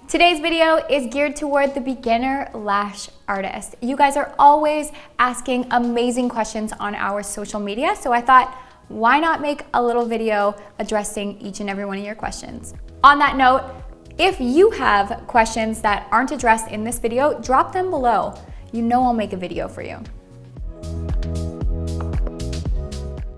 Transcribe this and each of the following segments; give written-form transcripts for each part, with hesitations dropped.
Today's video is geared toward the beginner lash artist. You guys are always asking amazing questions on our social media, so I thought, why not make a little video addressing each and every one of your questions? On that note, if you have questions that aren't addressed in this video, drop them below. You know I'll make a video for you.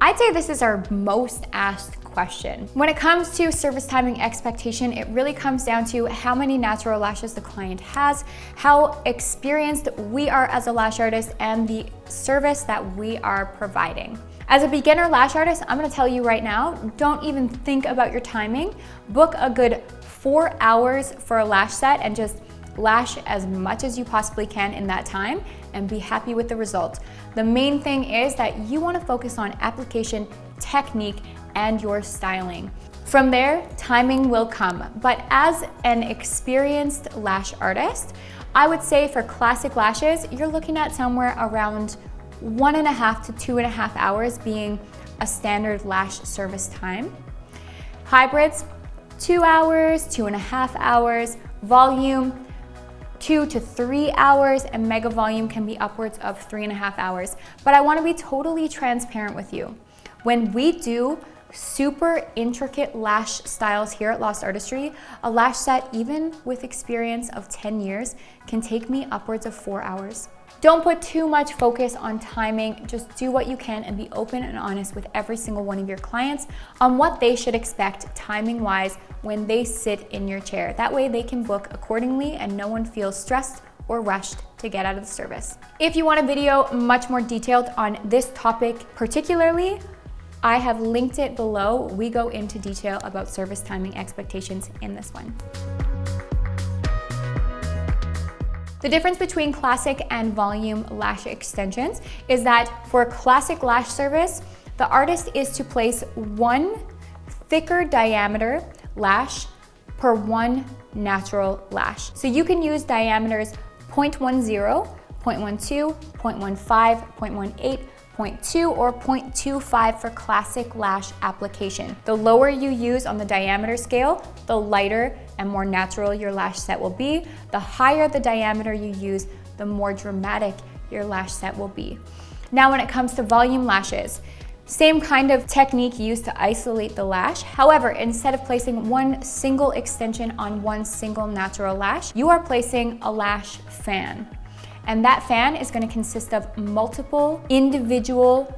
I'd say this is our most asked question. When it comes to service timing expectation, it really comes down to how many natural lashes the client has, how experienced we are as a lash artist, and the service that we are providing. As a beginner lash artist, I'm gonna tell you right now, don't even think about your timing. Book a good 4 hours for a lash set and just lash as much as you possibly can in that time and be happy with the result. The main thing is that you wanna focus on application, technique, and your styling. From there, timing will come. But as an experienced lash artist, I would say for classic lashes, you're looking at somewhere around 1.5 to 2.5 hours being a standard lash service time. Hybrids, 2 hours, 2.5 hours. Volume, 2 to 3 hours, and mega volume can be upwards of 3.5 hours. But I wanna be totally transparent with you. When we do super intricate lash styles here at Lost Artistry, a lash set, even with experience of 10 years, can take me upwards of 4 hours. Don't put too much focus on timing, just do what you can and be open and honest with every single one of your clients on what they should expect timing-wise when they sit in your chair. That way they can book accordingly and no one feels stressed or rushed to get out of the service. If you want a video much more detailed on this topic particularly, I have linked it below. We go into detail about service timing expectations in this one. The difference between classic and volume lash extensions is that for classic lash service, the artist is to place one thicker diameter lash per one natural lash. So you can use diameters 0.10, 0.12, 0.15, 0.18, 0.2 or 0.25 for classic lash application. The lower you use on the diameter scale, the lighter and more natural your lash set will be. The higher the diameter you use, the more dramatic your lash set will be. Now when it comes to volume lashes, same kind of technique used to isolate the lash. However, instead of placing one single extension on one single natural lash, you are placing a lash fan. And that fan is going to consist of multiple individual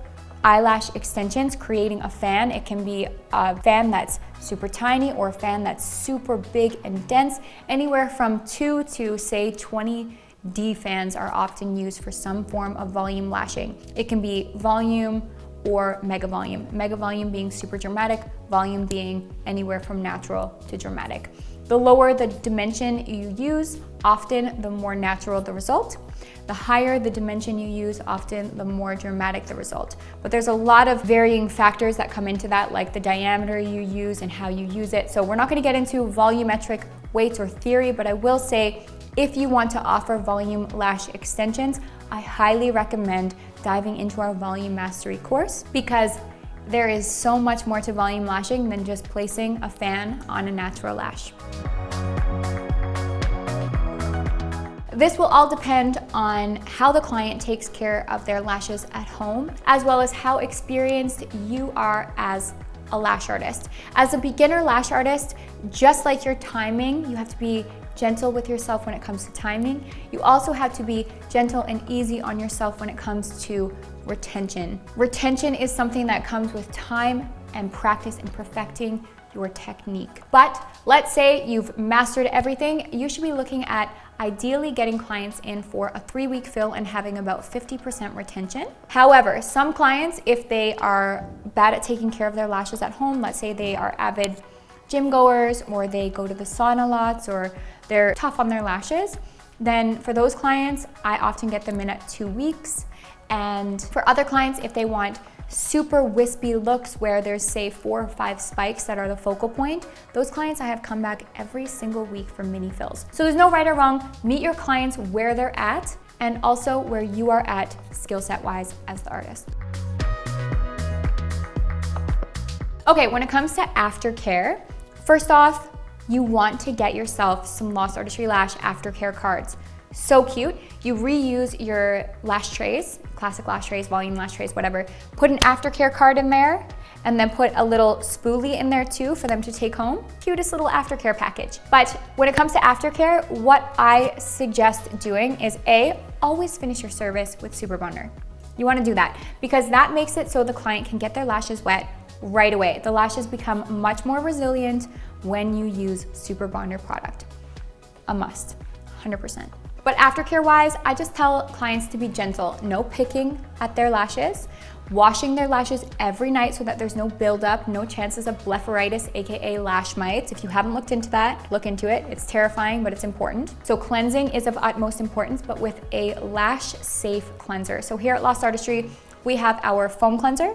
eyelash extensions, creating a fan. It can be a fan that's super tiny or a fan that's super big and dense. Anywhere from 2 to say 20 D fans are often used for some form of volume lashing. It can be volume or mega volume. Mega volume being super dramatic, volume being anywhere from natural to dramatic. The lower the dimension you use, often the more natural the result. The higher the dimension you use, often the more dramatic the result. But there's a lot of varying factors that come into that, like the diameter you use and how you use it. So we're not gonna get into volumetric weights or theory, but I will say, if you want to offer volume lash extensions, I highly recommend diving into our volume mastery course, because there is so much more to volume lashing than just placing a fan on a natural lash. This will all depend on how the client takes care of their lashes at home, as well as how experienced you are as a lash artist. As a beginner lash artist, just like your timing, you have to be gentle with yourself when it comes to timing. You also have to be gentle and easy on yourself when it comes to retention. Retention is something that comes with time and practice and perfecting your technique. But let's say you've mastered everything, you should be looking at ideally getting clients in for a 3-week fill and having about 50% retention. However, some clients, if they are bad at taking care of their lashes at home, let's say they are avid gym goers or they go to the sauna lots or they're tough on their lashes, then for those clients, I often get them in at 2 weeks. And for other clients, if they want super wispy looks where there's say 4 or 5 spikes that are the focal point, those clients I have come back every single week for mini fills. So there's no right or wrong. Meet your clients where they're at and also where you are at skill set wise as the artist. Okay, when it comes to aftercare, first off, you want to get yourself some Lost Artistry Lash aftercare cards. So cute. You reuse your lash trays, classic lash trays, volume lash trays, whatever. Put an aftercare card in there, and then put a little spoolie in there too for them to take home. Cutest little aftercare package. But when it comes to aftercare, what I suggest doing is always finish your service with Super Bonder. You wanna do that because that makes it so the client can get their lashes wet right away. The lashes become much more resilient when you use Super Bonder product. A must, 100%. But aftercare wise, I just tell clients to be gentle. No picking at their lashes, washing their lashes every night so that there's no buildup, no chances of blepharitis, AKA lash mites. If you haven't looked into that, look into it. It's terrifying, but it's important. So cleansing is of utmost importance, but with a lash safe cleanser. So here at Lost Artistry, we have our foam cleanser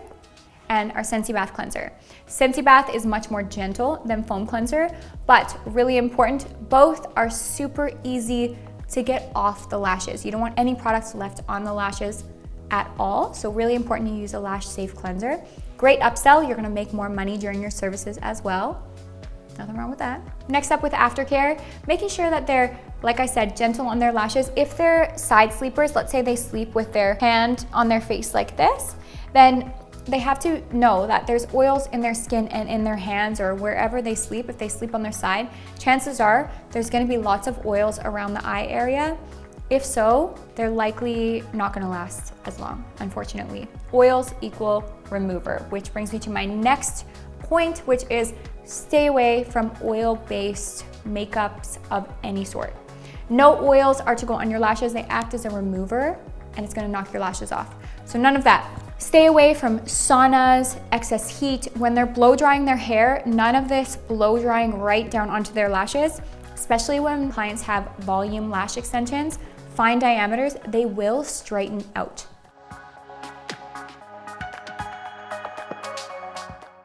and our Sensi Bath cleanser. Sensi Bath is much more gentle than foam cleanser, but really important, both are super easy to get off the lashes. You don't want any products left on the lashes at all. So really important to use a lash safe cleanser. Great upsell, you're gonna make more money during your services as well. Nothing wrong with that. Next up with aftercare, making sure that they're, like I said, gentle on their lashes. If they're side sleepers, let's say they sleep with their hand on their face like this, then they have to know that there's oils in their skin and in their hands or wherever they sleep. If they sleep on their side, chances are there's gonna be lots of oils around the eye area. If so, they're likely not gonna last as long, unfortunately. Oils equal remover, which brings me to my next point, which is stay away from oil-based makeups of any sort. No oils are to go on your lashes. They act as a remover and it's gonna knock your lashes off. So none of that. Stay away from saunas, excess heat. When they're blow drying their hair, none of this blow drying right down onto their lashes, especially when clients have volume lash extensions, fine diameters, they will straighten out.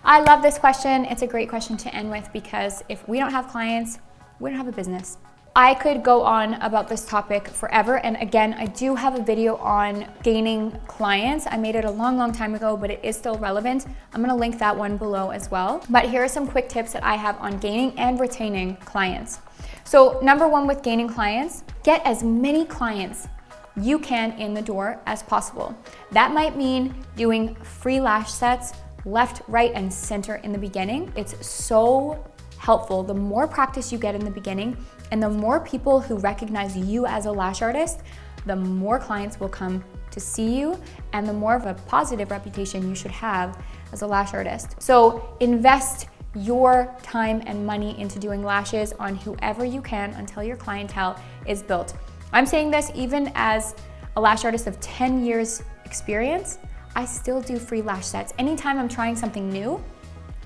I love this question. It's a great question to end with because if we don't have clients, we don't have a business. I could go on about this topic forever. And again, I do have a video on gaining clients. I made it a long time ago, but it is still relevant. I'm gonna link that one below as well. But here are some quick tips that I have on gaining and retaining clients. So number one with gaining clients, get as many clients you can in the door as possible. That might mean doing free lash sets left, right, and center in the beginning. It's so helpful. The more practice you get in the beginning and the more people who recognize you as a lash artist, the more clients will come to see you and the more of a positive reputation you should have as a lash artist. So invest your time and money into doing lashes on whoever you can until your clientele is built. I'm saying this even as a lash artist of 10 years experience, I still do free lash sets. Anytime I'm trying something new,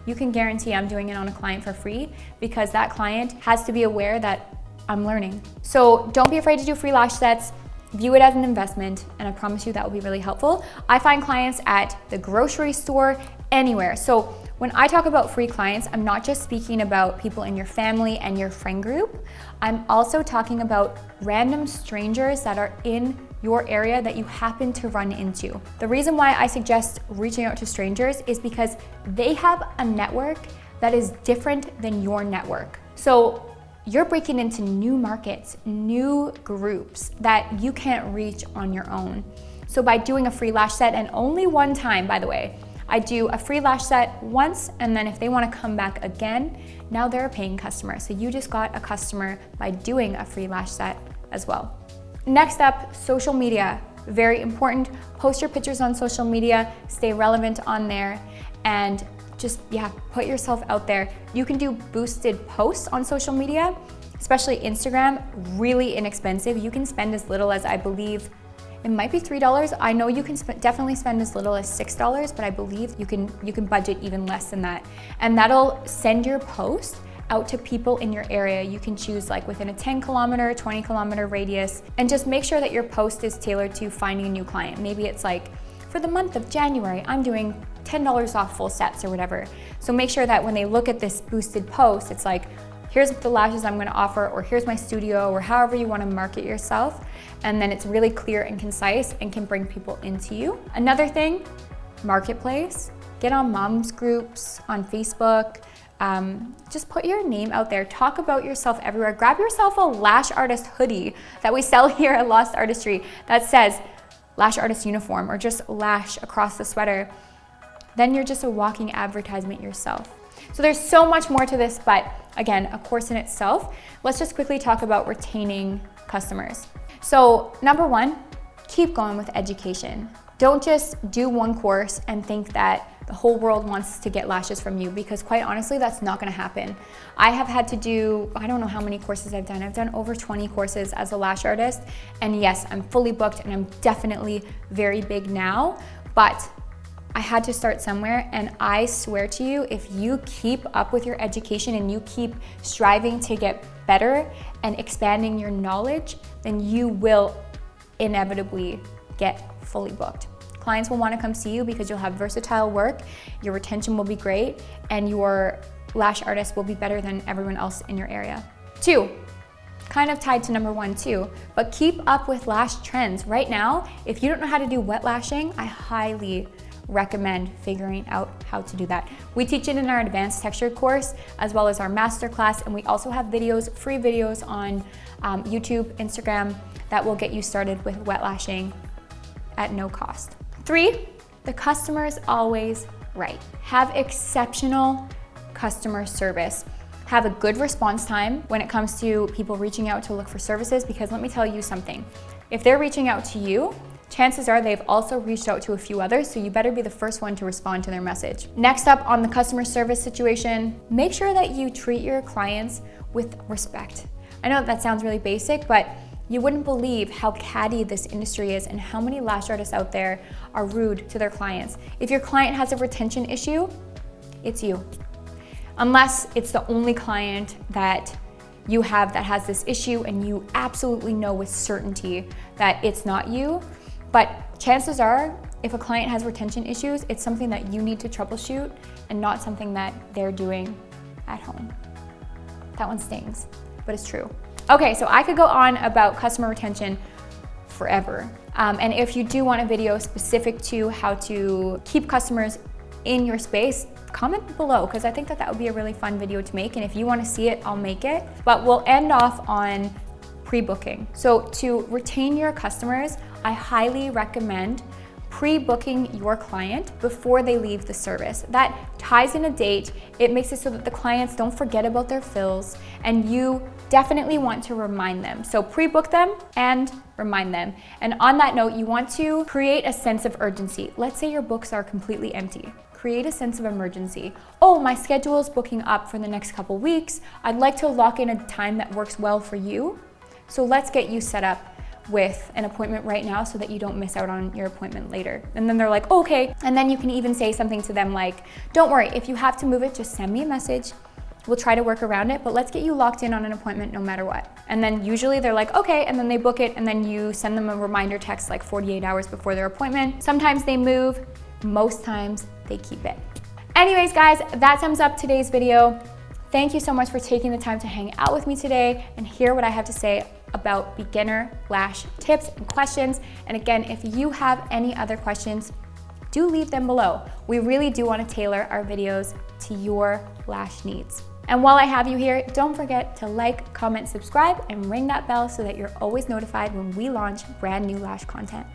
you can guarantee I'm doing it on a client for free because that client has to be aware that I'm learning. So don't be afraid to do free lash sets. View it as an investment, and I promise you that will be really helpful. I find clients at the grocery store, anywhere. So when I talk about free clients, I'm not just speaking about people in your family and your friend group. I'm also talking about random strangers that are in your area that you happen to run into. The reason why I suggest reaching out to strangers is because they have a network that is different than your network. So you're breaking into new markets, new groups that you can't reach on your own. So by doing a free lash set, and only one time, by the way, I do a free lash set once, and then if they want to come back again, now they're a paying customer. So you just got a customer by doing a free lash set as well. Next up, social media. Very important. Post your pictures on social media, stay relevant on there, and just, put yourself out there. You can do boosted posts on social media, especially Instagram, really inexpensive. You can spend as little as, I believe, it might be $3. I know you can definitely spend as little as $6, but I believe you can budget even less than that. And that'll send your post out to people in your area. You can choose like within a 10 kilometer, 20 kilometer radius, and just make sure that your post is tailored to finding a new client. Maybe it's like, for the month of January, I'm doing $10 off full sets or whatever. So make sure that when they look at this boosted post, it's like, here's the lashes I'm gonna offer, or here's my studio, or however you wanna market yourself. And then it's really clear and concise and can bring people into you. Another thing, marketplace. Get on moms groups on Facebook. just put your name out there. Talk about yourself everywhere. Grab yourself a Lash Artist hoodie that we sell here at Lost Artistry that says Lash Artist uniform, or just Lash across the sweater. Then you're just a walking advertisement yourself. So there's so much more to this, but again, a course in itself. Let's just quickly talk about retaining customers. So number one, keep going with education. Don't just do one course and think that the whole world wants to get lashes from you, because quite honestly, that's not gonna happen. I have had to do, I don't know how many courses I've done. I've done over 20 courses as a lash artist. And yes, I'm fully booked and I'm definitely very big now, but I had to start somewhere. And I swear to you, if you keep up with your education and you keep striving to get better and expanding your knowledge, then you will inevitably get fully booked. Clients will want to come see you because you'll have versatile work, your retention will be great, and your lash artist will be better than everyone else in your area. 2, kind of tied to number 1 too, but keep up with lash trends. Right now, if you don't know how to do wet lashing, I highly recommend figuring out how to do that. We teach it in our advanced textured course as well as our masterclass, and we also have videos, free videos on YouTube, Instagram that will get you started with wet lashing at no cost. 3, the customer is always right. Have exceptional customer service. Have a good response time when it comes to people reaching out to look for services, because let me tell you something. If they're reaching out to you, chances are they've also reached out to a few others, so you better be the first one to respond to their message. Next up on the customer service situation, make sure that you treat your clients with respect. I know that sounds really basic, but you wouldn't believe how catty this industry is and how many lash artists out there are rude to their clients. If your client has a retention issue, it's you. Unless it's the only client that you have that has this issue and you absolutely know with certainty that it's not you. But chances are, if a client has retention issues, it's something that you need to troubleshoot and not something that they're doing at home. That one stings, but it's true. Okay, so I could go on about customer retention forever. And if you do want a video specific to how to keep customers in your space, comment below, because I think that would be a really fun video to make. And if you want to see it, I'll make it. But we'll end off on pre-booking. So to retain your customers, I highly recommend pre-booking your client before they leave the service. That ties in a date. It makes it so that the clients don't forget about their fills, and you definitely want to remind them. So pre-book them and remind them. And on that note, you want to create a sense of urgency. Let's say your books are completely empty. Create a sense of emergency. Oh, my schedule is booking up for the next couple weeks. I'd like to lock in a time that works well for you. So let's get you set up with an appointment right now so that you don't miss out on your appointment later. And then they're like, okay. And then you can even say something to them like, don't worry, if you have to move it, just send me a message. We'll try to work around it, but let's get you locked in on an appointment no matter what. And then usually they're like, okay, and then they book it, and then you send them a reminder text like 48 hours before their appointment. Sometimes they move, most times they keep it. Anyways, guys, that sums up today's video. Thank you so much for taking the time to hang out with me today and hear what I have to say about beginner lash tips and questions. And again, if you have any other questions, do leave them below. We really do want to tailor our videos to your lash needs. And while I have you here, don't forget to like, comment, subscribe, and ring that bell so that you're always notified when we launch brand new lash content.